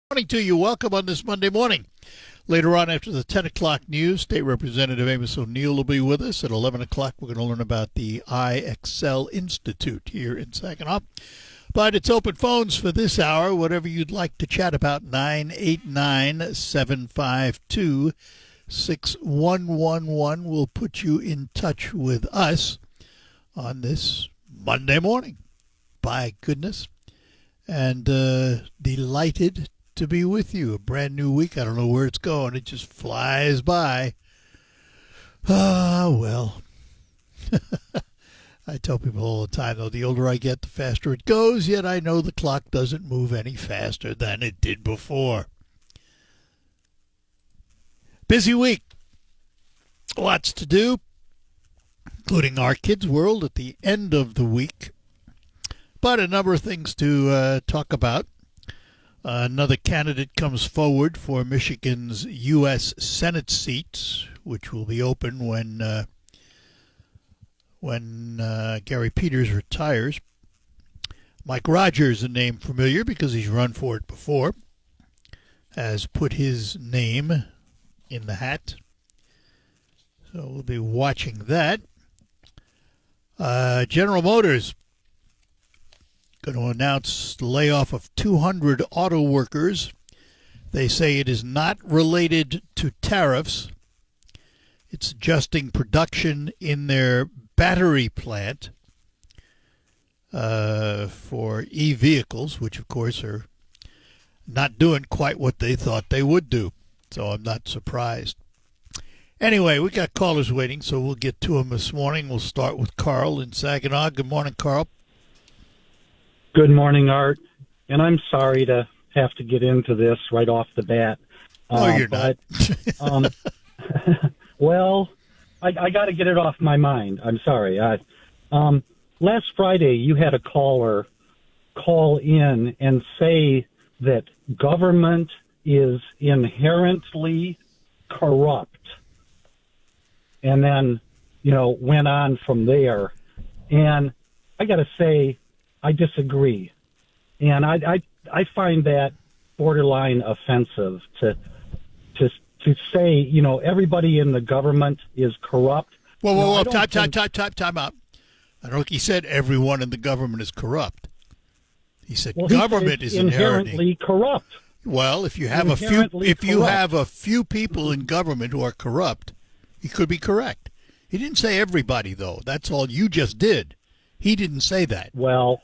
Morning to you. Welcome on this Monday morning. Later on, after the 10 o'clock news, State Representative Amos O'Neill will be with us. At 11 o'clock, we're going to learn about the iExcel Institute here in Saginaw. But it's open phones for this hour. Whatever you'd like to chat about, 989-752-6111 will put you in touch with us on this Monday morning. By goodness. And delighted to be with you. A brand new week. I don't know where it's going. It just flies by. Ah, well. I tell people all the time, though, the older I get, the faster it goes, yet I know the clock doesn't move any faster than it did before. Busy week. Lots to do, including our Kids World at the end of the week. But a number of things to talk about. Another candidate comes forward for Michigan's U.S. Senate seat, which will be open when Gary Peters retires. Mike Rogers, a name familiar because he's run for it before, has put his name in the hat. So we'll be watching that. General Motors going to announce the layoff of 200 auto workers. They say it is not related to tariffs. It's adjusting production in their battery plant for e-vehicles, which, of course, are not doing quite what they thought they would do. So I'm not surprised. Anyway, we got callers waiting, so we'll get to them this morning. We'll start with Carl in Saginaw. Good morning, Carl. Good morning, Art. And I'm sorry to have to get into this right off the bat. You're not. Well, I got to get it off my mind. I'm sorry. Last Friday, you had a caller call in and say that government is inherently corrupt. And then, went on from there. And I got to say, I disagree. And I find that borderline offensive to say, everybody in the government is corrupt. Whoa, time out. I don't think he said everyone in the government is corrupt. He said government is inherently corrupt. Well, if you have a few people in government who are corrupt, he could be correct. He didn't say everybody, though. That's all you just did. He didn't say that. Well,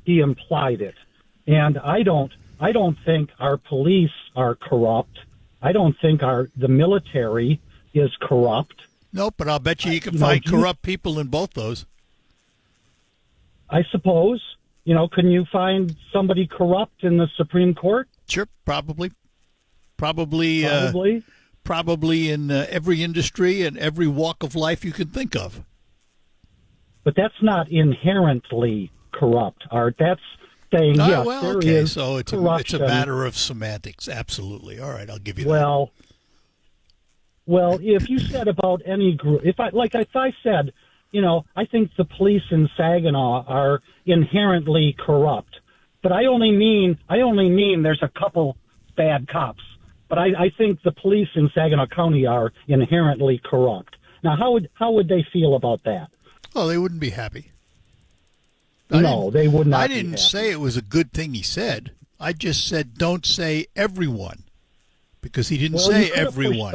he implied it. And I don't think our police are corrupt. I don't think the military is corrupt. Nope, but I'll bet you can find corrupt people in both those. I suppose. Can you find somebody corrupt in the Supreme Court? Sure, probably. Probably in every industry and every walk of life you can think of. But that's not inherently corrupt, Art. That's saying, there is so it's corruption. A matter of semantics. Absolutely. All right, I'll give you that. Well, if you said about any group, if I said, I think the police in Saginaw are inherently corrupt, but I only mean there's a couple bad cops. But I think the police in Saginaw County are inherently corrupt. Now, how would they feel about that? Oh, they wouldn't be happy. No, they would not. I didn't say it was a good thing he said. I just said don't say everyone, because he didn't say everyone.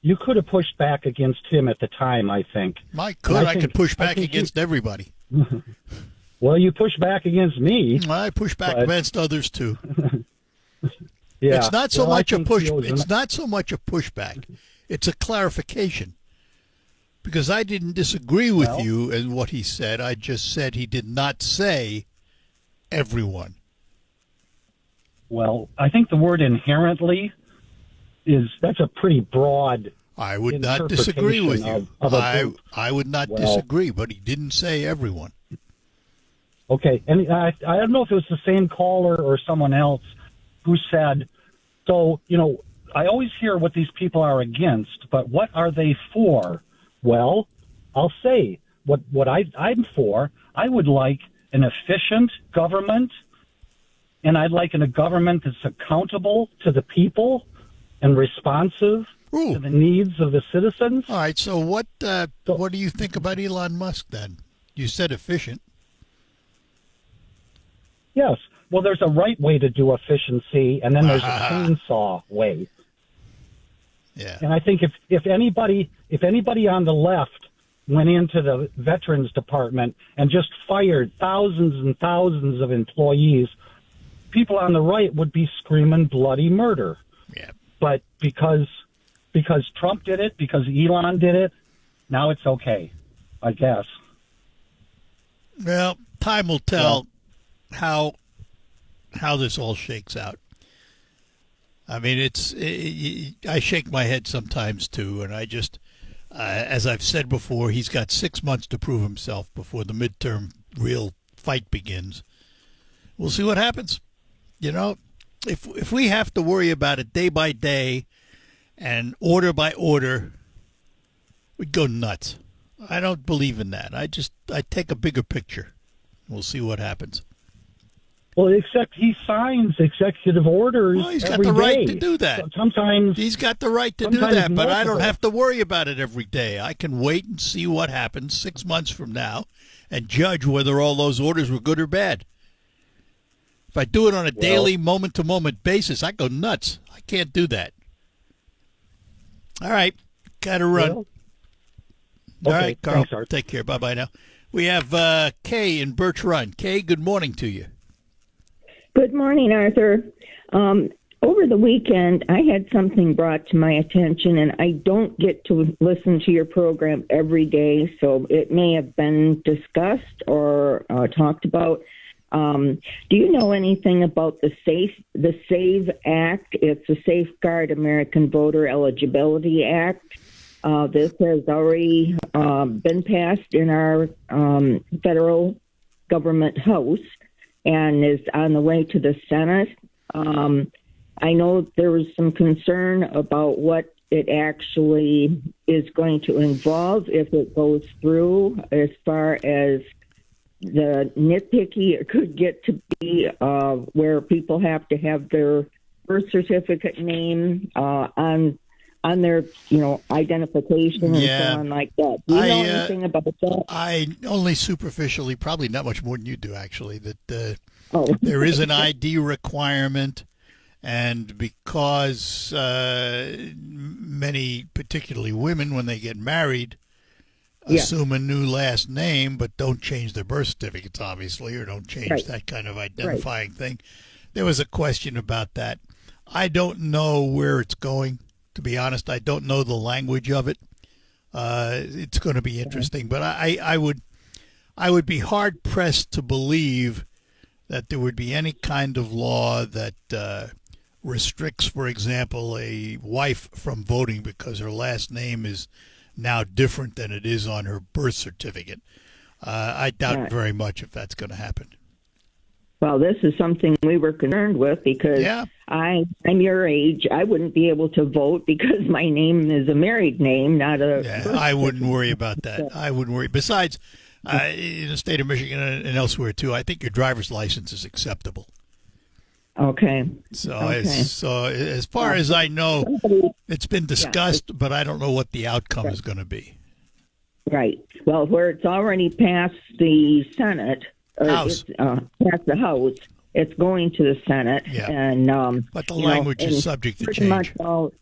You could have pushed back against him at the time, I think. I could push back against everybody. Well, you push back against me. I push back against others too. Yeah. It's not so much a push. It's not so much a pushback. It's a clarification. Because I didn't disagree with you and what he said. I just said he did not say everyone. Well, I think the word inherently that's a pretty broad. I would not disagree with you. I would not disagree, but he didn't say everyone. Okay, and I don't know if it was the same caller or someone else who said, so, I always hear what these people are against, but what are they for? Well, I'll say what I'm for. I would like an efficient government and I'd like a government that's accountable to the people and responsive Ooh. to the needs of the citizens. All right. So what do you think about Elon Musk then? You said efficient. Yes. Well, there's a right way to do efficiency, and then there's a chainsaw way. Yeah. And I think if anybody on the left went into the Veterans Department and just fired thousands and thousands of employees, people on the right would be screaming bloody murder. Yeah. But because Trump did it, because Elon did it, now it's okay, I guess. Well, time will tell how this all shakes out. I mean, I shake my head sometimes too, and I just, as I've said before, he's got 6 months to prove himself before the midterm real fight begins. We'll see what happens. You know, if we have to worry about it day by day and order by order, we'd go nuts. I don't believe in that. I take a bigger picture. We'll see what happens. Well, except he signs executive orders. Well, he's got every the right day. to do that. Sometimes he's got the right to do that, but I don't multiple. have to worry about it every day. I can wait and see what happens 6 months from now and judge whether all those orders were good or bad. If I do it on a daily, moment-to-moment basis, I go nuts. I can't do that. All right. Got to run. Well, all okay, right, Carl. thanks, Art. Take care. Bye-bye now. We have Kay in Birch Run. Kay, good morning to you. Good morning, Arthur. Over the weekend, I had something brought to my attention, and I don't get to listen to your program every day, so it may have been discussed or talked about. Do you know anything about the SAVE Act? It's the Safeguard American Voter Eligibility Act. This has already been passed in our federal government house and is on the way to the Senate. I know there was some concern about what it actually is going to involve if it goes through, as far as the nitpicky it could get to be, where people have to have their birth certificate name on their, identification and so on like that. Do you know anything about that? I only superficially, probably not much more than you do, actually, that there is an ID requirement, and because many, particularly women, when they get married, assume a new last name but don't change their birth certificates, obviously, or don't change that kind of identifying thing. There was a question about that. I don't know where it's going. To be honest, I don't know the language of it. It's going to be interesting, but I would be hard pressed to believe that there would be any kind of law that restricts, for example, a wife from voting because her last name is now different than it is on her birth certificate. I doubt very much if that's going to happen. Well, this is something we were concerned with because I'm your age. I wouldn't be able to vote because my name is a married name, not a... I wouldn't worry about that. I wouldn't worry. Besides, in the state of Michigan and elsewhere, too, I think your driver's license is acceptable. Okay. So as far as I know, it's been discussed, but I don't know what the outcome is going to be. Right. Well, where it's already passed the Senate... House. Past the House, it's going to the Senate, and but the language is subject to change. Well,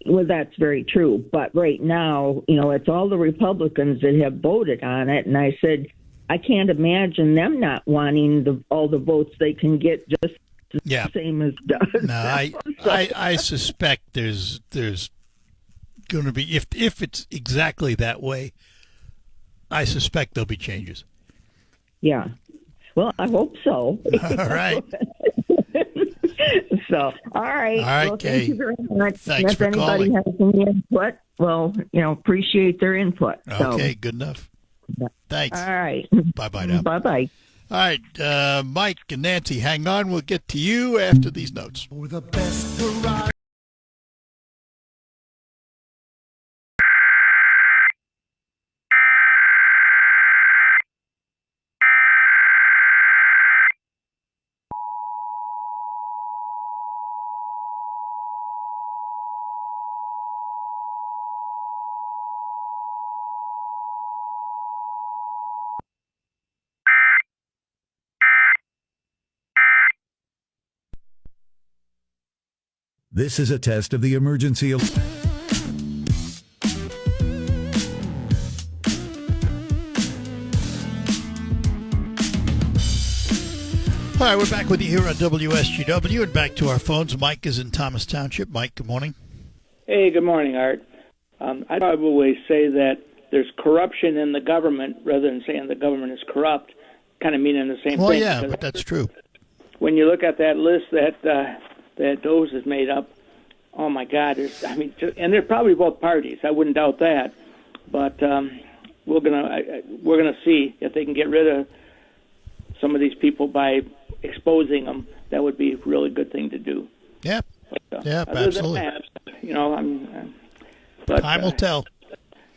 that's very true. But right now, it's all the Republicans that have voted on it, and I said I can't imagine them not wanting all the votes they can get just the same as does. No, I suspect there's going to be if it's exactly that way. I suspect there'll be changes. Yeah. Well, I hope so. All right. So, all right. Well, Kay. thank you very much. Thanks for calling. If anybody has any input, well, appreciate their input. Okay, good enough. Thanks. All right. Bye-bye now. Bye-bye. All right, Mike and Nancy, hang on. We'll get to you after these notes. For the best variety. This is a test of the emergency. All right, we're back with you here on WSGW and back to our phones. Mike is in Thomas Township. Mike, good morning. Hey, good morning, Art. I'd probably say that there's corruption in the government rather than saying the government is corrupt, kind of meaning the same Well, thing. yeah, but that's true. When you look at that list that Doze has made up, oh my God! And they're probably both parties. I wouldn't doubt that. But we're gonna see if they can get rid of some of these people by exposing them. That would be a really good thing to do. Yeah, But, yeah, other absolutely. than that, but, Time will tell.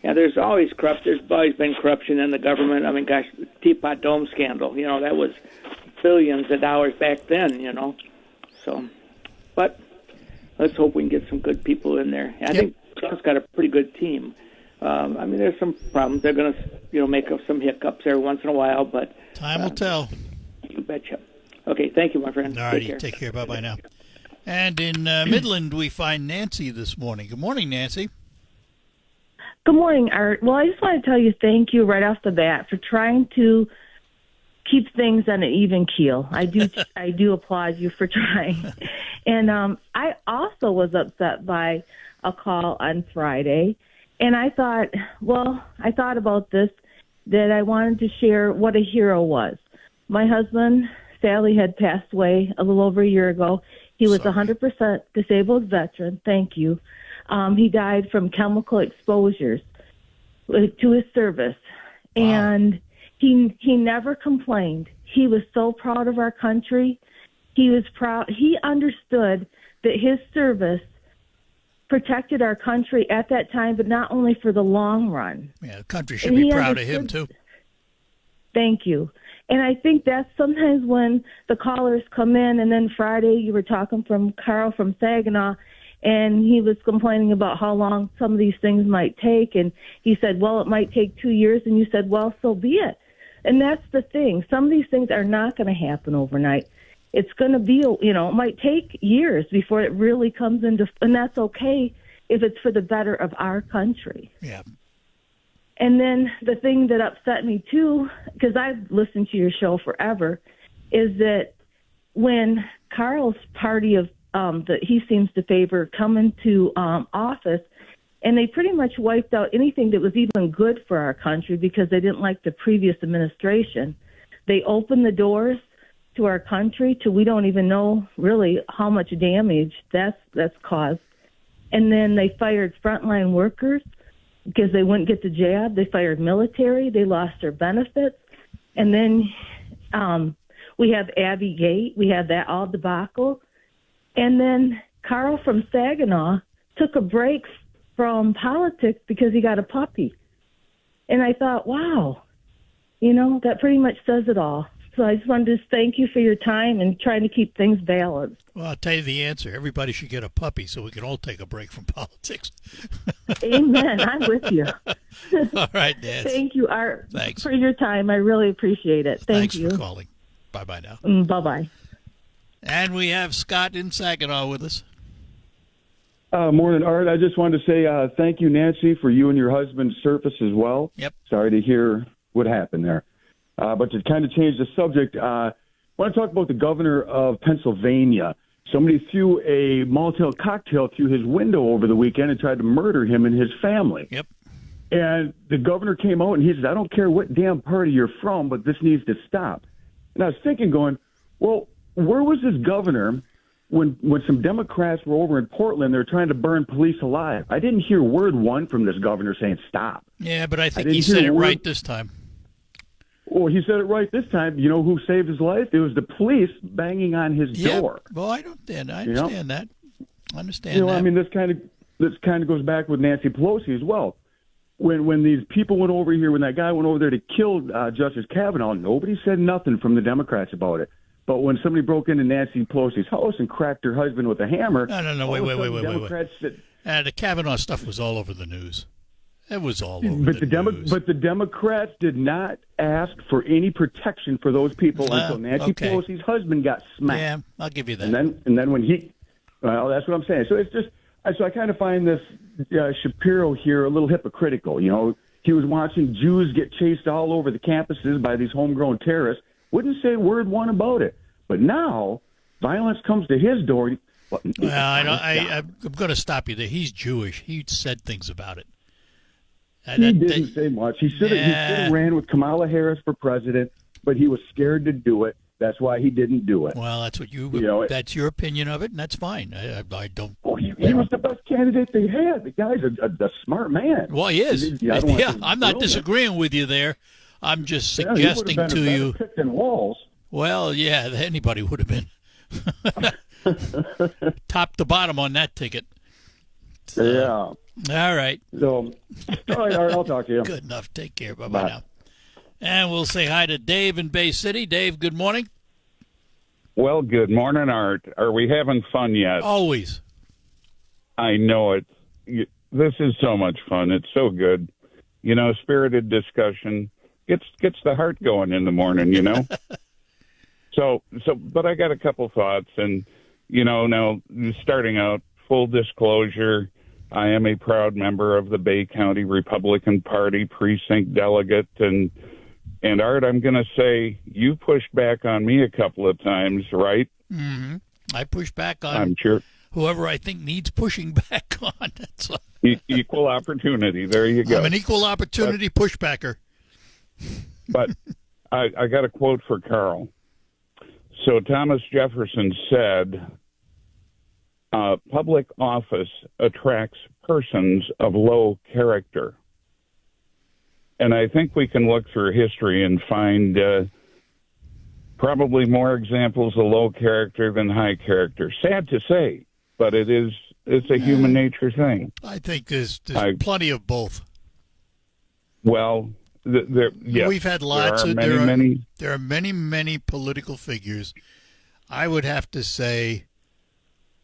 Yeah, there's always been corruption in the government. I mean, gosh, the Teapot Dome scandal, that was billions of dollars back then, So, but let's hope we can get some good people in there. I think Trump's got a pretty good team. There's some problems. They're going to, make up some hiccups every once in a while, but Time will tell. You betcha. Okay, thank you, my friend. All righty, take care. Bye-bye now. And in Midland, we find Nancy this morning. Good morning, Nancy. Good morning, Art. Well, I just want to tell you thank you right off the bat for trying to keep things on an even keel. I do applaud you for trying. And I also was upset by a call on Friday, and I thought about this, that I wanted to share what a hero was. My husband, Sally, had passed away a little over a year ago. He was 100% disabled veteran. Thank you. He died from chemical exposures to his service. Wow. And he never complained. He was so proud of our country. He was proud. He understood that his service protected our country at that time, but not only for the long run. Yeah, the country should be proud of him, too. Thank you. And I think that's sometimes when the callers come in, and then Friday you were talking from Carl from Saginaw, and he was complaining about how long some of these things might take. And he said, well, it might take 2 years. And you said, well, so be it. And that's the thing. Some of these things are not going to happen overnight. It's going to be, it might take years before it really comes into, and that's okay if it's for the better of our country. Yeah. And then the thing that upset me, too, because I've listened to your show forever, is that when Carl's party of that he seems to favor come into office, and they pretty much wiped out anything that was even good for our country because they didn't like the previous administration. They opened the doors to our country to we don't even know really how much damage that's caused. And then they fired frontline workers because they wouldn't get the jab. They fired military. They lost their benefits. And then we have Abby Gate. We have that all debacle. And then Carl from Saginaw took a break from politics because he got a puppy. And I thought, wow, that pretty much says it all. So I just wanted to thank you for your time and trying to keep things balanced. Well, I'll tell you the answer. Everybody should get a puppy so we can all take a break from politics. Amen. I'm with you. All right, Nancy. Thank you, Art. Thanks. For your time. I really appreciate it. Thank you. Thanks for calling. Bye-bye now. Bye-bye. And we have Scott in Saginaw with us. Morning, Art. I just wanted to say thank you, Nancy, for you and your husband's service as well. Yep. Sorry to hear what happened there. But to kind of change the subject, I want to talk about the governor of Pennsylvania. Somebody threw a Molotov cocktail through his window over the weekend and tried to murder him and his family. Yep. And the governor came out and he said, I don't care what damn party you're from, but this needs to stop. And I was thinking, well, where was this governor when some Democrats were over in Portland? They're trying to burn police alive. I didn't hear word one from this governor saying stop. Yeah, but I think he said it right this time. Well, he said it right this time. You know who saved his life? It was the police banging on his door. Well, I understand that. I understand that. I mean, this kind of goes back with Nancy Pelosi as well. When these people went over here, when that guy went over there to kill Justice Kavanaugh, nobody said nothing from the Democrats about it. But when somebody broke into Nancy Pelosi's house and cracked her husband with a hammer, no, wait. The Kavanaugh stuff was all over the news. It was all over the news. But the Democrats did not ask for any protection for those people until Nancy Pelosi's husband got smacked. Yeah, I'll give you that. And then when Well, that's what I'm saying. So it's just, so I kind of find this Shapiro here a little hypocritical. You know, he was watching Jews get chased all over the campuses by these homegrown terrorists. Wouldn't say word one about it. But now violence comes to his door. Well, I'm going to stop you there. He's Jewish. He said things about it. He didn't say much. He should have ran with Kamala Harris for president, but he was scared to do it. That's why he didn't do it. Well, that's what that's your opinion of it, and that's fine. I don't. Oh, he was the best candidate they had. The guy's a smart man. Well, he is. I'm not disagreeing with you there. I'm just suggesting to you. Pick than Walls. Well, yeah, anybody would have been top to bottom on that ticket. So, yeah. All right. So, all right, I'll talk to you. Good enough. Take care. Bye-bye now. And we'll say hi to Dave in Bay City. Dave, good morning. Well, good morning, Art. Are we having fun yet? Always. I know it. This is so much fun. It's so good. You know, spirited discussion gets the heart going in the morning, you know? But I got a couple thoughts. And, you know, now starting out, full disclosure, I am a proud member of the Bay County Republican Party precinct delegate. And Art, I'm going to say you pushed back on me a couple of times, right? Mm-hmm. I push back on whoever I think needs pushing back on. That's equal opportunity. There you go. I'm an equal opportunity pushbacker. But I got a quote for Carl. So Thomas Jefferson said, public office attracts persons of low character. And I think we can look through history and find probably more examples of low character than high character. Sad to say, but it's a human nature thing. I think there's plenty of both. Well, yes, we've had lots of there are many political figures. I would have to say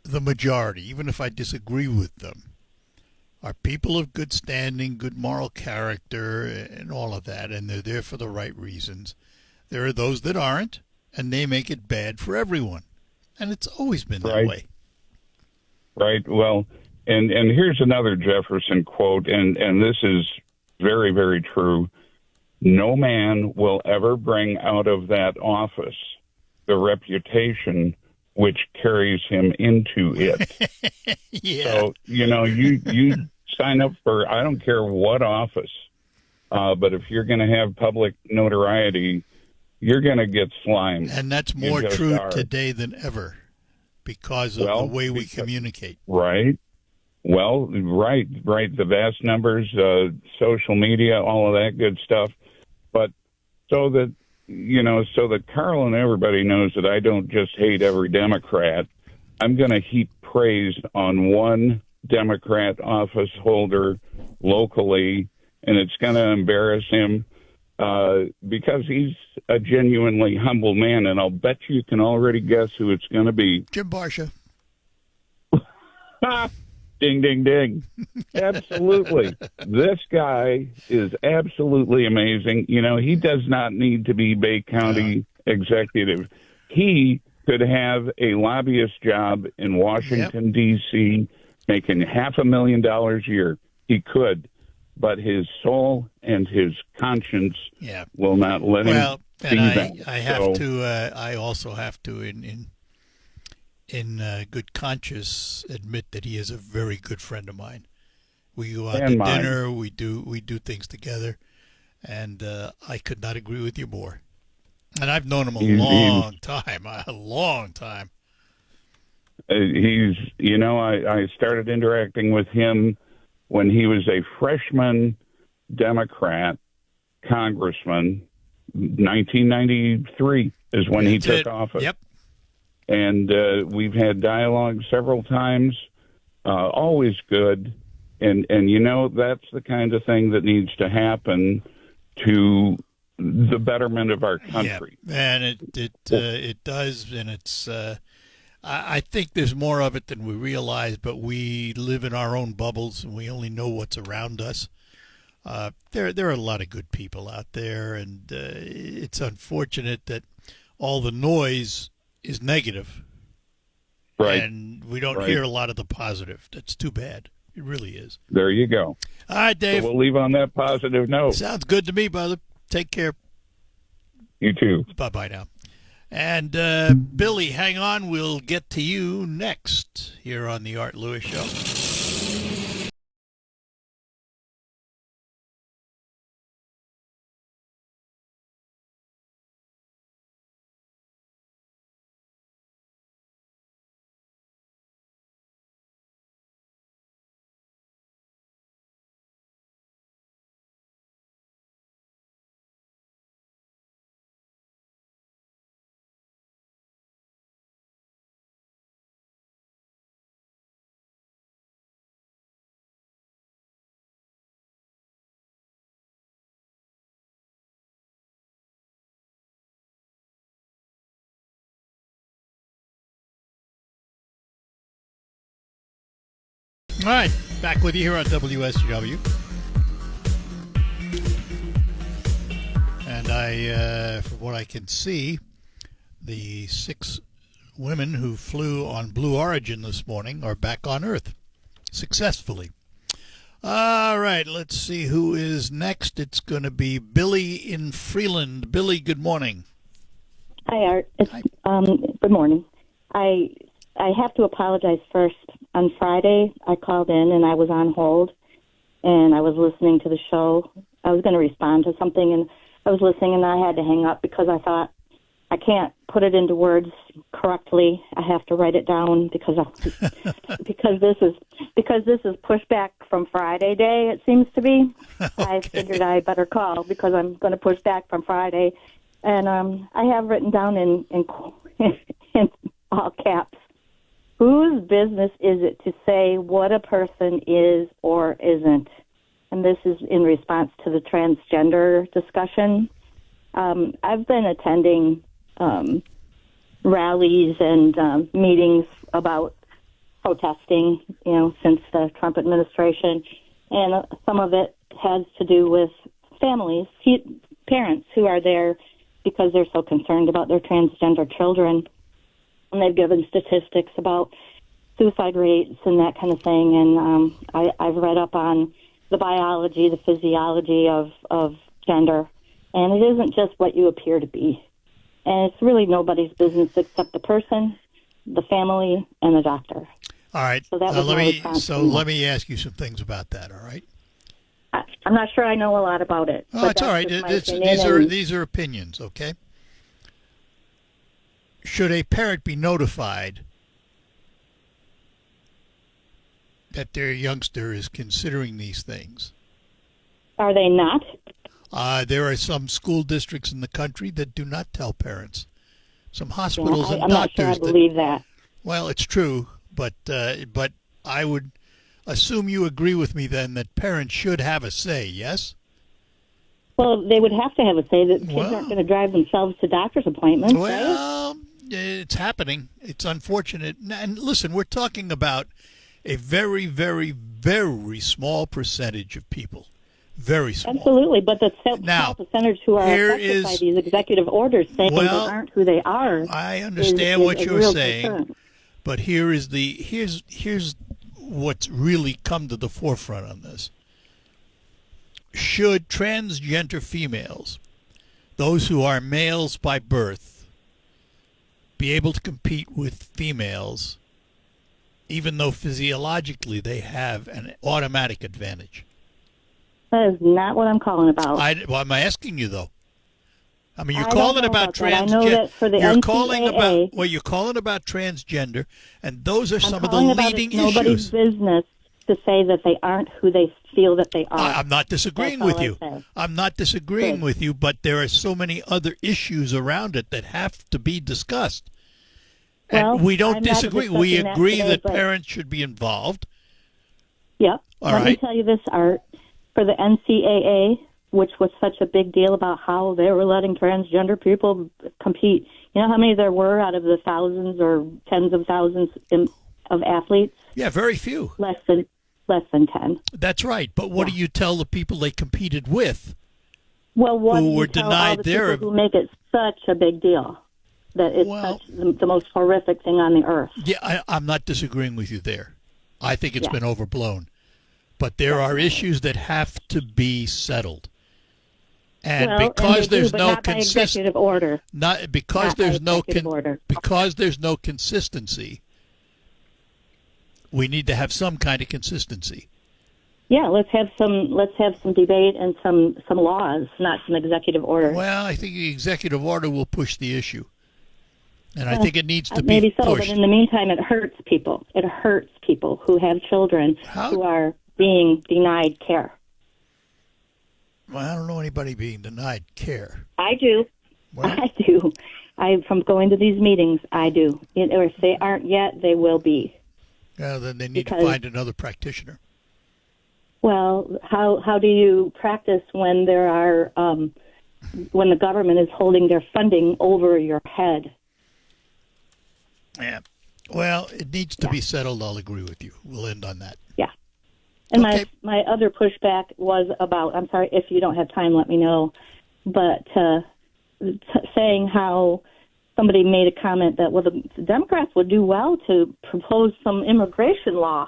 the majority, even if I disagree with them, are people of good standing, good moral character, and all of that, and they're there for the right reasons. There are those that aren't, and they make it bad for everyone. And it's always been that way. Right. Well, and here's another Jefferson quote, and this is very, very true. No man will ever bring out of that office the reputation which carries him into it. Yeah. So, you know, you sign up for, I don't care what office, but if you're going to have public notoriety, you're going to get slimed. And that's more true today than ever because of the way we communicate. Right. Well, right. The vast numbers, social media, all of that good stuff. But so that Carl and everybody knows that I don't just hate every Democrat. I'm going to heap praise on one Democrat office holder locally, and it's going to embarrass him because he's a genuinely humble man, and I'll bet you can already guess who it's going to be. Jim Barsha. Ding, ding, ding. Absolutely. This guy is absolutely amazing. You know, he does not need to be Bay County executive. He could have a lobbyist job in Washington, D.C., making $500,000 a year. He could, but his soul and his conscience will not let him be that. I also have to, in good conscience, admit that he is a very good friend of mine. We go out to dinner, we do things together, and I could not agree with you more. And I've known him a long time. I started interacting with him when he was a freshman Democrat congressman. 1993 is when he took office. Yep. And we've had dialogue several times, always good. And that's the kind of thing that needs to happen to the betterment of our country. Yeah, and it does, and it's. I think there's more of it than we realize, but we live in our own bubbles, and we only know what's around us. There are a lot of good people out there, and it's unfortunate that all the noise is negative. Right. And we don't Right. hear a lot of the positive. That's too bad. It really is. There you go. All right, Dave. So we'll leave on that positive note. Sounds good to me, brother. Take care. You too. Bye-bye now. And Billy, hang on. We'll get to you next here on the Art Lewis Show. All right, back with you here on WSGW. And from what I can see, the 6 women who flew on Blue Origin this morning are back on Earth successfully. All right, let's see who is next. It's going to be Billy in Freeland. Billy, good morning. Hi, Art. Good morning. I have to apologize first. On Friday, I called in and I was on hold, and I was listening to the show. I was going to respond to something, and I was listening, and I had to hang up because I thought I can't put it into words correctly. I have to write it down because this is pushback from Friday day. It seems to be. Okay. I figured I better call because I'm going to push back from Friday, and I have written down in all caps. Whose business is it to say what a person is or isn't? And this is in response to the transgender discussion. I've been attending rallies and meetings about protesting, since the Trump administration. And some of it has to do with families, parents who are there because they're so concerned about their transgender children. And they've given statistics about suicide rates and that kind of thing. And I've read up on the biology, the physiology of gender. And it isn't just what you appear to be. And it's really nobody's business except the person, the family, and the doctor. All right. So that was let me ask you some things about that, all right? I'm not sure I know a lot about it. Oh, it's all right. These are opinions, okay? Should a parent be notified that their youngster is considering these things? Are they not? There are some school districts in the country that do not tell parents. Some hospitals and I'm doctors. not sure I believe that. Well, it's true, but I would assume you agree with me then that parents should have a say. Yes. Well, they would have to have a say that kids aren't going to drive themselves to doctor's appointments. Well, right? It's happening. It's unfortunate. And listen, we're talking about a very, very, very small percentage of people. Very small. Absolutely, but the small percentage who are affected by these executive orders saying they aren't who they are. I understand what you're saying, concern. But here's what's really come to the forefront on this. Should transgender females, those who are males by birth, be able to compete with females, even though physiologically they have an automatic advantage? That is not what I'm calling about. I'm asking you, though. I mean, you're I calling don't know about that. I know transgender. that for the You're NCAA, calling about transgender, and those are some of the calling leading about it's nobody's issues. business to say that they aren't who they feel that they are. I'm not disagreeing That's with all you. I say. I'm not disagreeing with you, but there are so many other issues around it that have to be discussed. Well, and we don't I'm not disagree. We discussing that agree today, that but- parents should be involved. Yep. All Let me right. tell you this, Art. For the NCAA, which was such a big deal about how they were letting transgender people compete, you know how many there were out of the thousands or tens of thousands of athletes? Yeah, very few. Less than 10. That's right. But what do you tell the people they competed with? Well, what Who do were you tell denied all the their- people who make it such a big deal? that it's Well- such the most horrific thing on the earth. Yeah, I'm not disagreeing with you there. I think it's been overblown. But there are issues that have to be settled. And Well, because and they there's do, but no not by executive order. not because Not by there's no executive order. because there's no consistency, we need to have some kind of consistency. Yeah, let's have some debate and some laws, not some executive order. Well, I think the executive order will push the issue. And I think it needs to be Maybe so, pushed. but in the meantime, it hurts people. It hurts people who have children who are being denied care. Well, I don't know anybody being denied care. I do. I do. From going to these meetings, I do. Or if they aren't yet, they will be. Then they need Because- to find another practitioner. Well, how do you practice when there are when the government is holding their funding over your head? Yeah. Well, it needs to be settled. I'll agree with you. We'll end on that. Yeah. And Okay. my other pushback was about, I'm sorry, if you don't have time, let me know, but saying how somebody made a comment that, well, the Democrats would do well to propose some immigration law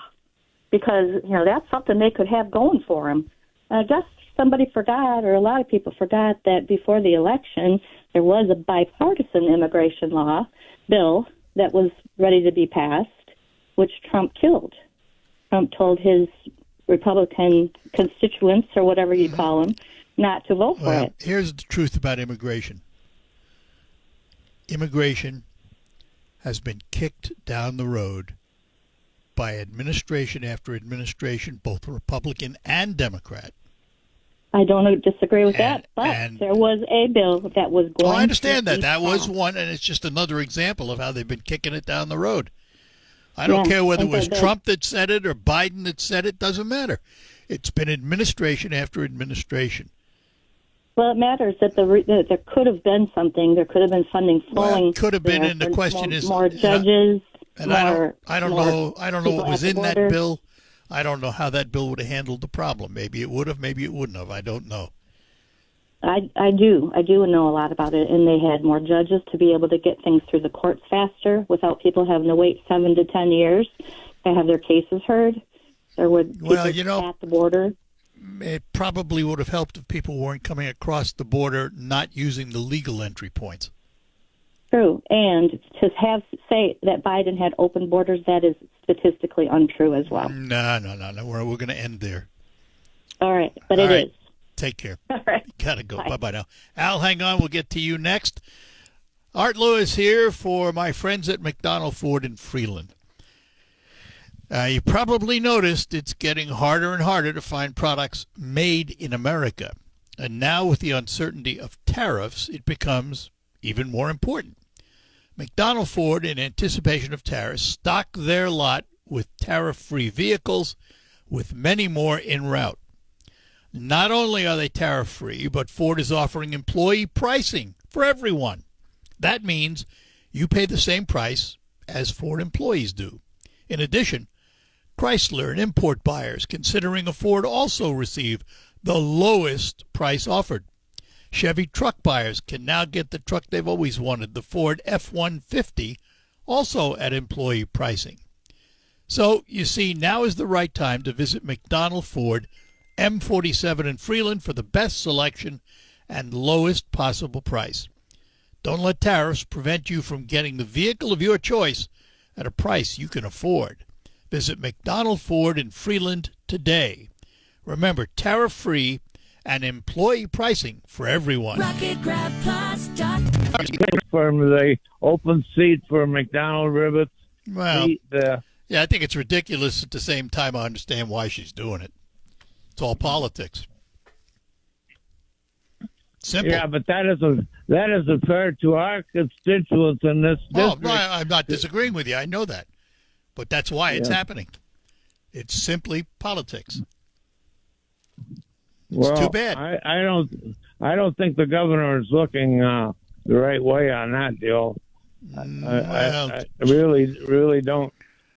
because, that's something they could have going for them. I guess somebody forgot, or a lot of people forgot, that before the election, there was a bipartisan immigration law bill that was ready to be passed, which Trump killed. Trump told his Republican constituents, or whatever you call them, not to vote for it. Here's the truth about immigration. Immigration has been kicked down the road by administration after administration, both Republican and Democrat. I don't disagree with that, but there was a bill that was going I understand to that. be That was passed. one, and it's just another example of how they've been kicking it down the road. I don't Yeah, care whether it and was the- Trump that said it or Biden that said it, doesn't matter. It's been administration after administration. Well, it matters that that there could have been something. There could have been funding flowing. could have been, there and the for question more, is, more judges. And more, I don't more know people what was at the in that border. bill. I don't know how that bill would have handled the problem. Maybe it would have, maybe it wouldn't have. I don't know. I do know a lot about it, and they had more judges to be able to get things through the courts faster without people having to wait 7 to 10 years to have their cases heard. There would people at the border. It probably would have helped if people weren't coming across the border not using the legal entry points. True, and to say that Biden had open borders, that is statistically untrue as well. No. We're going to end there. All right, but All it right. is. Take care. All right. Gotta go. Bye. Bye-bye now. Al, hang on. We'll get to you next. Art Lewis here for my friends at McDonald Ford in Freeland. You probably noticed it's getting harder and harder to find products made in America. And now with the uncertainty of tariffs, it becomes even more important. McDonald Ford, in anticipation of tariffs, stocked their lot with tariff-free vehicles, with many more en route. Not only are they tariff-free, but Ford is offering employee pricing for everyone. That means you pay the same price as Ford employees do. In addition, Chrysler and import buyers considering a Ford also receive the lowest price offered. Chevy truck buyers can now get the truck they've always wanted, the Ford F-150, also at employee pricing. So, you see, now is the right time to visit McDonald Ford M47 in Freeland for the best selection and lowest possible price. Don't let tariffs prevent you from getting the vehicle of your choice at a price you can afford. Visit McDonald Ford in Freeland today. Remember, tariff-free and employee pricing for everyone. From the open seat for McDonald rivets. Well, yeah, I think it's ridiculous. At the same time, I understand why she's doing it. It's all politics. Simple. Yeah, but that isn't fair to our constituents in this district. No, I'm not disagreeing with you. I know that. But that's why it's happening. It's simply politics. It's too bad. I don't think the governor is looking the right way on that deal. I really don't.